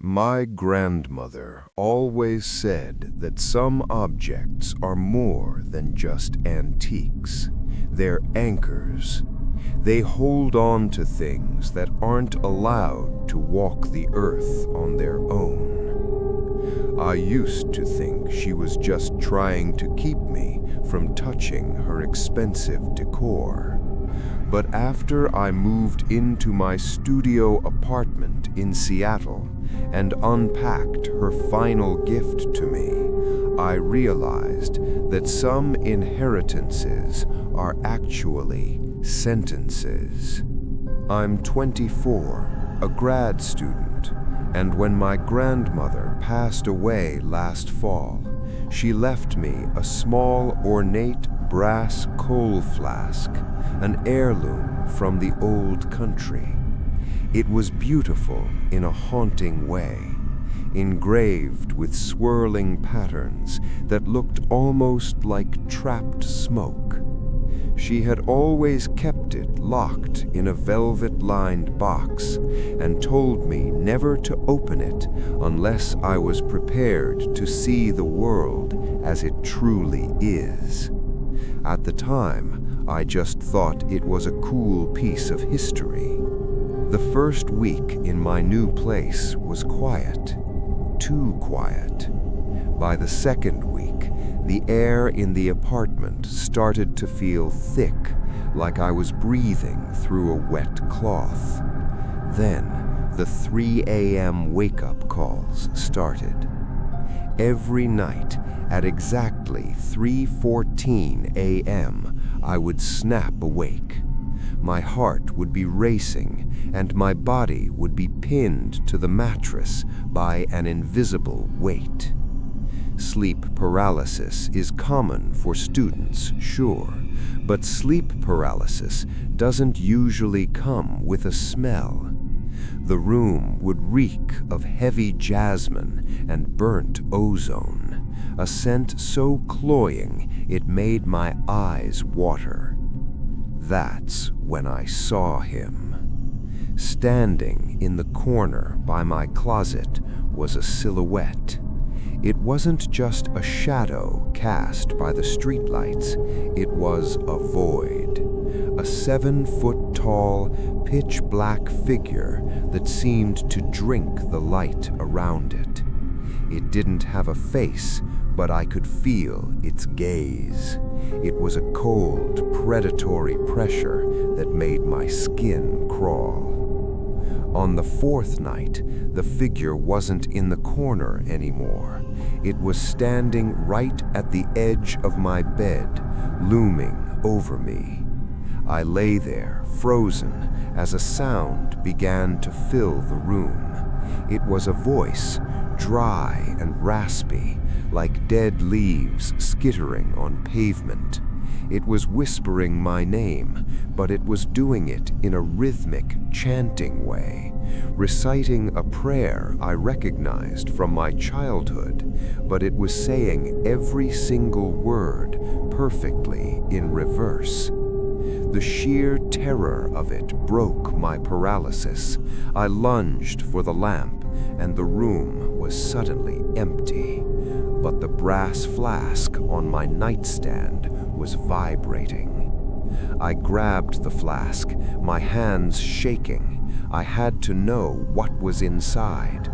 My grandmother always said that some objects are more than just antiques. They're anchors. They hold on to things that aren't allowed to walk the earth on their own. I used to think she was just trying to keep me from touching her expensive decor. But after I moved into my studio apartment in Seattle and unpacked her final gift to me, I realized that some inheritances are actually sentences. I'm 24, a grad student, and when my grandmother passed away last fall, she left me a small, ornate brass coal flask, an heirloom from the old country. It was beautiful in a haunting way, engraved with swirling patterns that looked almost like trapped smoke. She had always kept it locked in a velvet-lined box and told me never to open it unless I was prepared to see the world as it truly is. At the time, I just thought it was a cool piece of history. The first week in my new place was quiet, too quiet. By the second week, the air in the apartment started to feel thick, like I was breathing through a wet cloth. Then, the 3 a.m. wake-up calls started. Every night, at exactly 3:14 a.m., I would snap awake. My heart would be racing, and my body would be pinned to the mattress by an invisible weight. Sleep paralysis is common for students, sure, but sleep paralysis doesn't usually come with a smell. The room would reek of heavy jasmine and burnt ozone, a scent so cloying it made my eyes water. That's when I saw him. Standing in the corner by my closet was a silhouette. It wasn't just a shadow cast by the streetlights, it was a void. A 7-foot-tall, pitch-black figure that seemed to drink the light around it. It didn't have a face, but I could feel its gaze. It was a cold, predatory pressure that made my skin crawl. On the fourth night, the figure wasn't in the corner anymore. It was standing right at the edge of my bed, looming over me. I lay there, frozen, as a sound began to fill the room. It was a voice, dry and raspy, like dead leaves skittering on pavement. It was whispering my name, but it was doing it in a rhythmic, chanting way, reciting a prayer I recognized from my childhood, but it was saying every single word perfectly in reverse. The sheer terror of it broke my paralysis. I lunged for the lamp, and the room was suddenly empty. But the brass flask on my nightstand was vibrating. I grabbed the flask, my hands shaking. I had to know what was inside.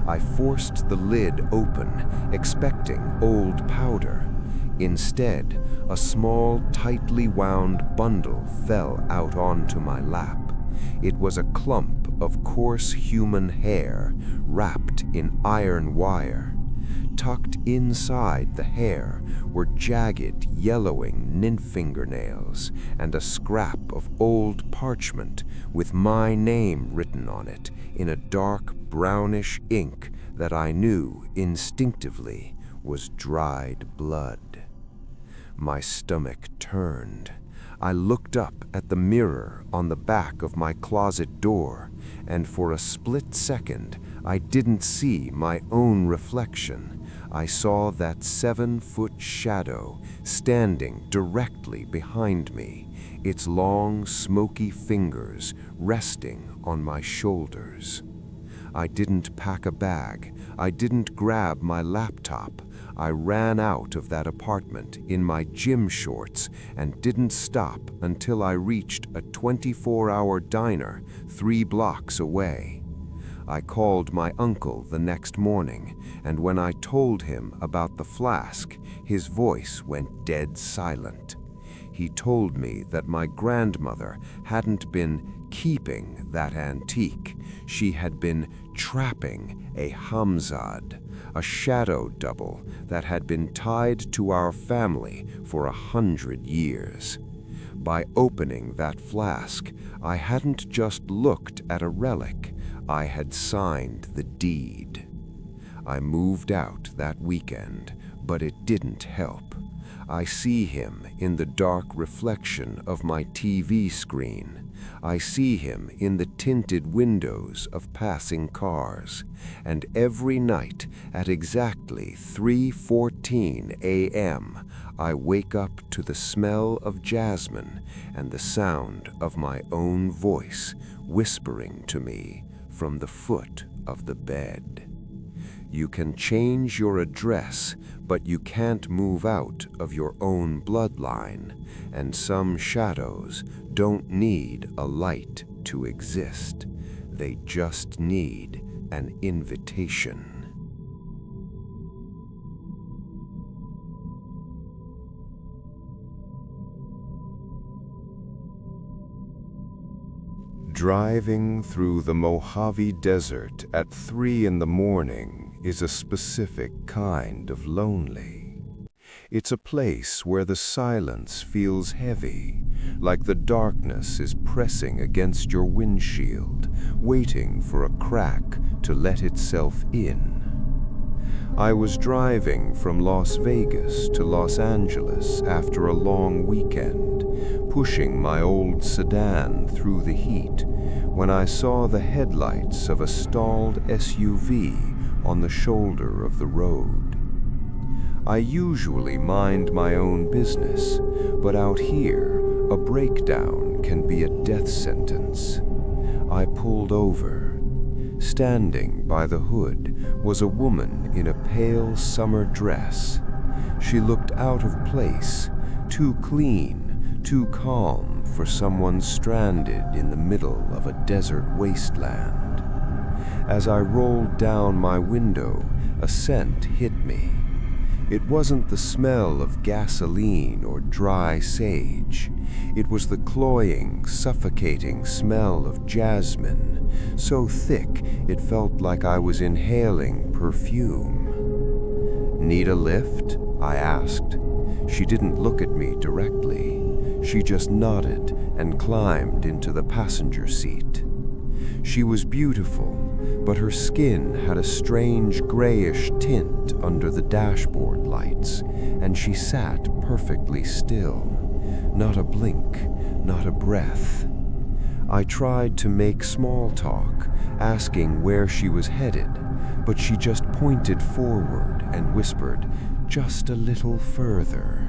I forced the lid open, expecting old powder. Instead, a small, tightly wound bundle fell out onto my lap. It was a clump of coarse human hair wrapped in iron wire. Tucked inside the hair were jagged, yellowing nymph fingernails and a scrap of old parchment with my name written on it in a dark brownish ink that I knew instinctively was dried blood. My stomach turned. I looked up at the mirror on the back of my closet door, and for a split second, I didn't see my own reflection. I saw that 7-foot shadow standing directly behind me, its long, smoky fingers resting on my shoulders. I didn't pack a bag. I didn't grab my laptop. I ran out of that apartment in my gym shorts and didn't stop until I reached a 24-hour diner 3 blocks away. I called my uncle the next morning, and when I told him about the flask, his voice went dead silent. He told me that my grandmother hadn't been keeping that antique. She had been trapping a hamzad, a shadow double that had been tied to our family for 100 years. By opening that flask, I hadn't just looked at a relic, I had signed the deed. I moved out that weekend, but it didn't help. I see him in the dark reflection of my TV screen. I see him in the tinted windows of passing cars. And every night at exactly 3:14 a.m., I wake up to the smell of jasmine and the sound of my own voice whispering to me from the foot of the bed. You can change your address, but you can't move out of your own bloodline, and some shadows don't need a light to exist. They just need an invitation. Driving through the Mojave Desert at 3 in the morning is a specific kind of lonely. It's a place where the silence feels heavy, like the darkness is pressing against your windshield, waiting for a crack to let itself in. I was driving from Las Vegas to Los Angeles after a long weekend, pushing my old sedan through the heat, when I saw the headlights of a stalled SUV on the shoulder of the road. I usually mind my own business, but out here, a breakdown can be a death sentence. I pulled over. Standing by the hood was a woman in a pale summer dress. She looked out of place, too clean, too calm for someone stranded in the middle of a desert wasteland. As I rolled down my window, a scent hit me. It wasn't the smell of gasoline or dry sage. It was the cloying, suffocating smell of jasmine, so thick it felt like I was inhaling perfume. "Need a lift?" I asked. She didn't look at me directly. She just nodded and climbed into the passenger seat. She was beautiful, but her skin had a strange grayish tint under the dashboard lights, and she sat perfectly still. Not a blink, not a breath. I tried to make small talk, asking where she was headed, but she just pointed forward and whispered, "Just a little further."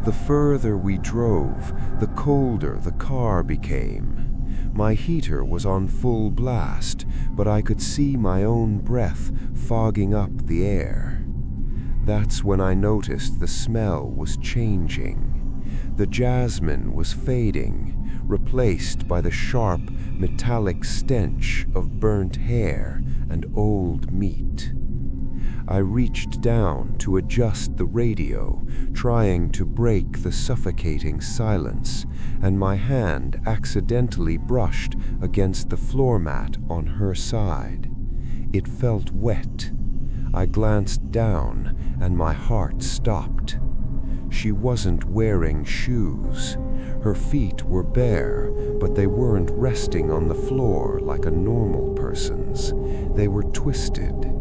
The further we drove, the colder the car became. My heater was on full blast, but I could see my own breath fogging up the air. That's when I noticed the smell was changing. The jasmine was fading, replaced by the sharp, metallic stench of burnt hair and old meat. I reached down to adjust the radio, trying to break the suffocating silence, and my hand accidentally brushed against the floor mat on her side. It felt wet. I glanced down, and my heart stopped. She wasn't wearing shoes. Her feet were bare, but they weren't resting on the floor like a normal person's. They were twisted.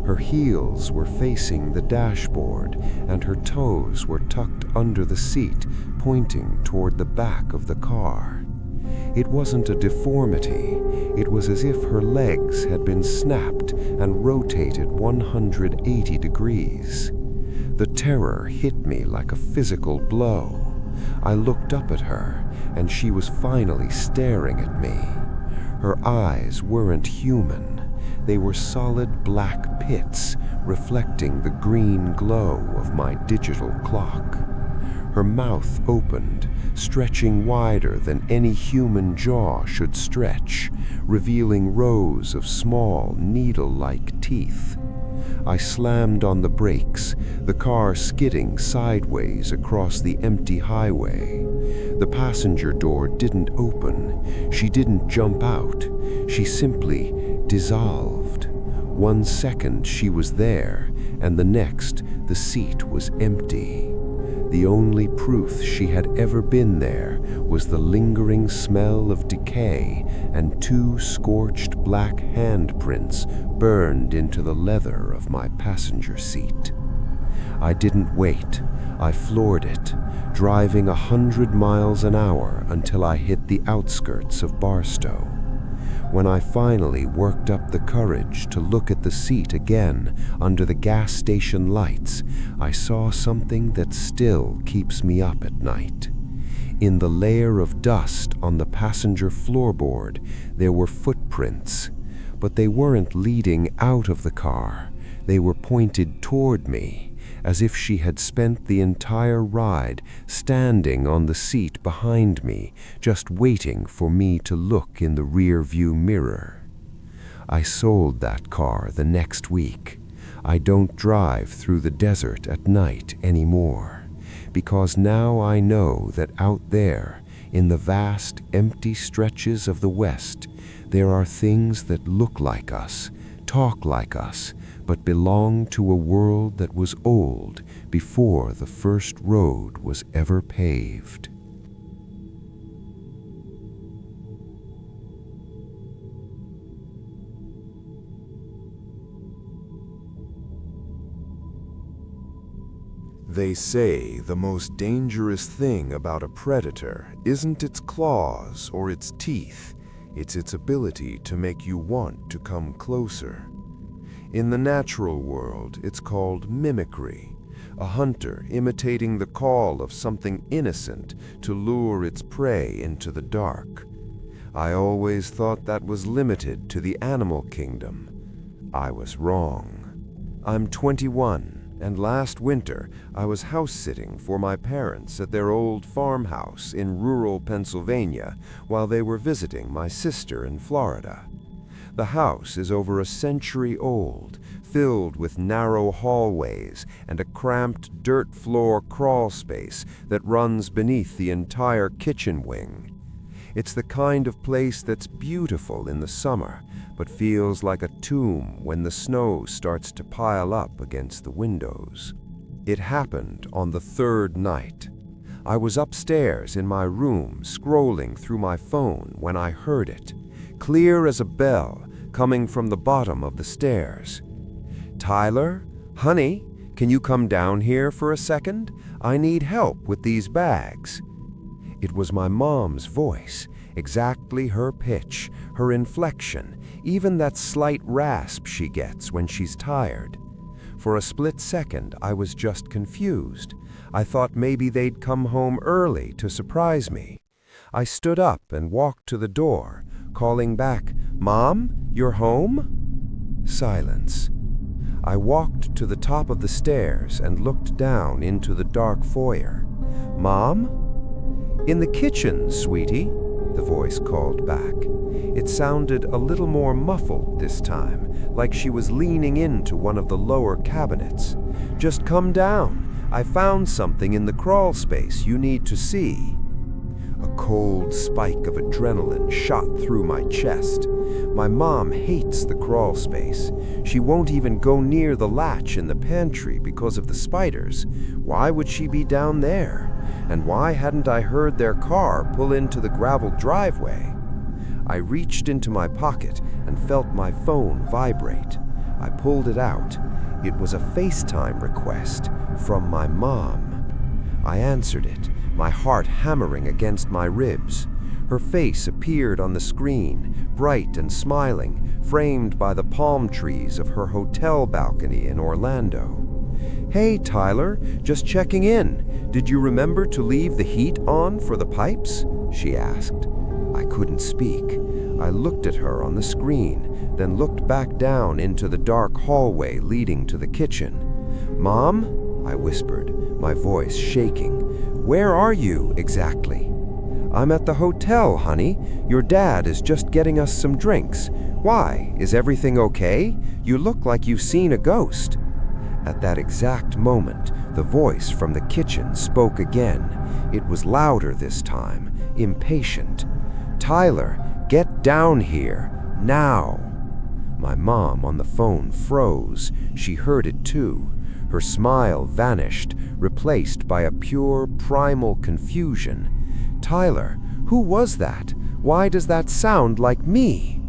Her heels were facing the dashboard, and her toes were tucked under the seat, pointing toward the back of the car. It wasn't a deformity. It was as if her legs had been snapped and rotated 180 degrees. The terror hit me like a physical blow. I looked up at her, and she was finally staring at me. Her eyes weren't human. They were solid black pits, reflecting the green glow of my digital clock. Her mouth opened, stretching wider than any human jaw should stretch, revealing rows of small, needle-like teeth. I slammed on the brakes, the car skidding sideways across the empty highway. The passenger door didn't open. She didn't jump out. She simply dissolved. 1 second she was there, and the next the seat was empty. The only proof she had ever been there was the lingering smell of decay and 2 scorched black handprints burned into the leather of my passenger seat. I didn't wait. I floored it, driving 100 miles an hour until I hit the outskirts of Barstow. When I finally worked up the courage to look at the seat again under the gas station lights, I saw something that still keeps me up at night. In the layer of dust on the passenger floorboard, there were footprints, but they weren't leading out of the car. They were pointed toward me, as if she had spent the entire ride standing on the seat behind me, just waiting for me to look in the rear-view mirror. I sold that car the next week. I don't drive through the desert at night anymore, because now I know that out there, in the vast, empty stretches of the West, there are things that look like us, talk like us, but belong to a world that was old before the first road was ever paved. They say the most dangerous thing about a predator isn't its claws or its teeth, it's its ability to make you want to come closer. In the natural world, it's called mimicry, a hunter imitating the call of something innocent to lure its prey into the dark. I always thought that was limited to the animal kingdom. I was wrong. I'm 21. And last winter, I was house-sitting for my parents at their old farmhouse in rural Pennsylvania while they were visiting my sister in Florida. The house is over a century old, filled with narrow hallways and a cramped dirt floor crawlspace that runs beneath the entire kitchen wing. It's the kind of place that's beautiful in the summer, but feels like a tomb when the snow starts to pile up against the windows. It happened on the 3rd night. I was upstairs in my room scrolling through my phone when I heard it, clear as a bell, coming from the bottom of the stairs. "Tyler, honey, can you come down here for a second? I need help with these bags." It was my mom's voice, exactly her pitch, her inflection, even that slight rasp she gets when she's tired. For a split second, I was just confused. I thought maybe they'd come home early to surprise me. I stood up and walked to the door, calling back, "Mom, you're home?" Silence. I walked to the top of the stairs and looked down into the dark foyer. "Mom?" "In the kitchen, sweetie," the voice called back. It sounded a little more muffled this time, like she was leaning into one of the lower cabinets. "Just come down. I found something in the crawl space you need to see." A cold spike of adrenaline shot through my chest. My mom hates the crawl space. She won't even go near the latch in the pantry because of the spiders. Why would she be down there? And why hadn't I heard their car pull into the gravel driveway? I reached into my pocket and felt my phone vibrate. I pulled it out. It was a FaceTime request from my mom. I answered it, my heart hammering against my ribs. Her face appeared on the screen, bright and smiling, framed by the palm trees of her hotel balcony in Orlando. "Hey, Tyler, just checking in. Did you remember to leave the heat on for the pipes?" she asked. I couldn't speak. I looked at her on the screen, then looked back down into the dark hallway leading to the kitchen. "Mom?" I whispered, my voice shaking. "Where are you exactly?" "I'm at the hotel, honey. Your dad is just getting us some drinks. Why? Is everything okay? You look like you've seen a ghost." At that exact moment, the voice from the kitchen spoke again. It was louder this time, impatient. "Tyler, get down here, now!" My mom on the phone froze. She heard it too. Her smile vanished, replaced by a pure, primal confusion. "Tyler, who was that? Why does that sound like me?"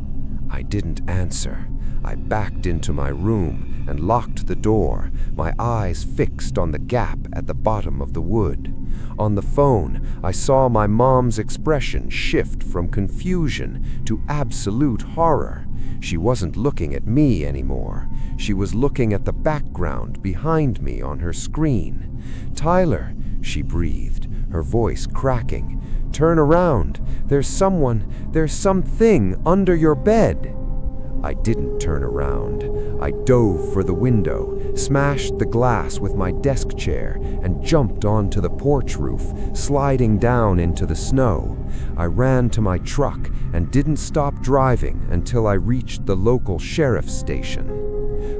I didn't answer. I backed into my room and locked the door, my eyes fixed on the gap at the bottom of the wood. On the phone, I saw my mom's expression shift from confusion to absolute horror. She wasn't looking at me anymore. She was looking at the background behind me on her screen. "Tyler," she breathed, her voice cracking. "Turn around. There's something under your bed." I didn't turn around. I dove for the window, smashed the glass with my desk chair, and jumped onto the porch roof, sliding down into the snow. I ran to my truck and didn't stop driving until I reached the local sheriff's station.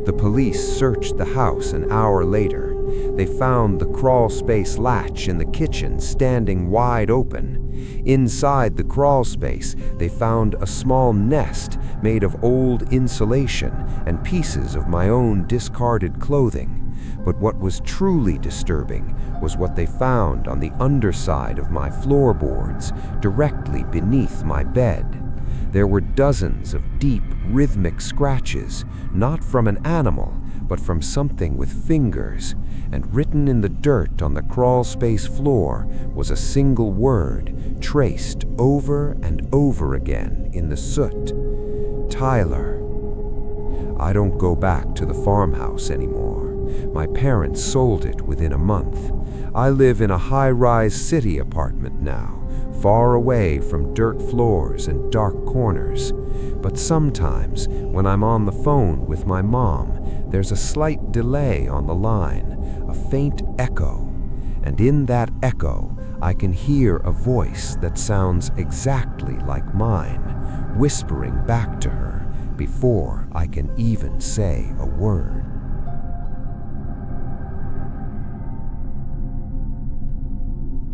The police searched the house an hour later. They found the crawlspace latch in the kitchen standing wide open. Inside the crawlspace, they found a small nest made of old insulation and pieces of my own discarded clothing. But what was truly disturbing was what they found on the underside of my floorboards, directly beneath my bed. There were dozens of deep, rhythmic scratches, not from an animal, but from something with fingers, and written in the dirt on the crawlspace floor was a single word, traced over and over again in the soot. "Tyler." I don't go back to the farmhouse anymore. My parents sold it within a month. I live in a high-rise city apartment now, far away from dirt floors and dark corners. But sometimes, when I'm on the phone with my mom, there's a slight delay on the line, a faint echo. And in that echo, I can hear a voice that sounds exactly like mine, whispering back to her before I can even say a word.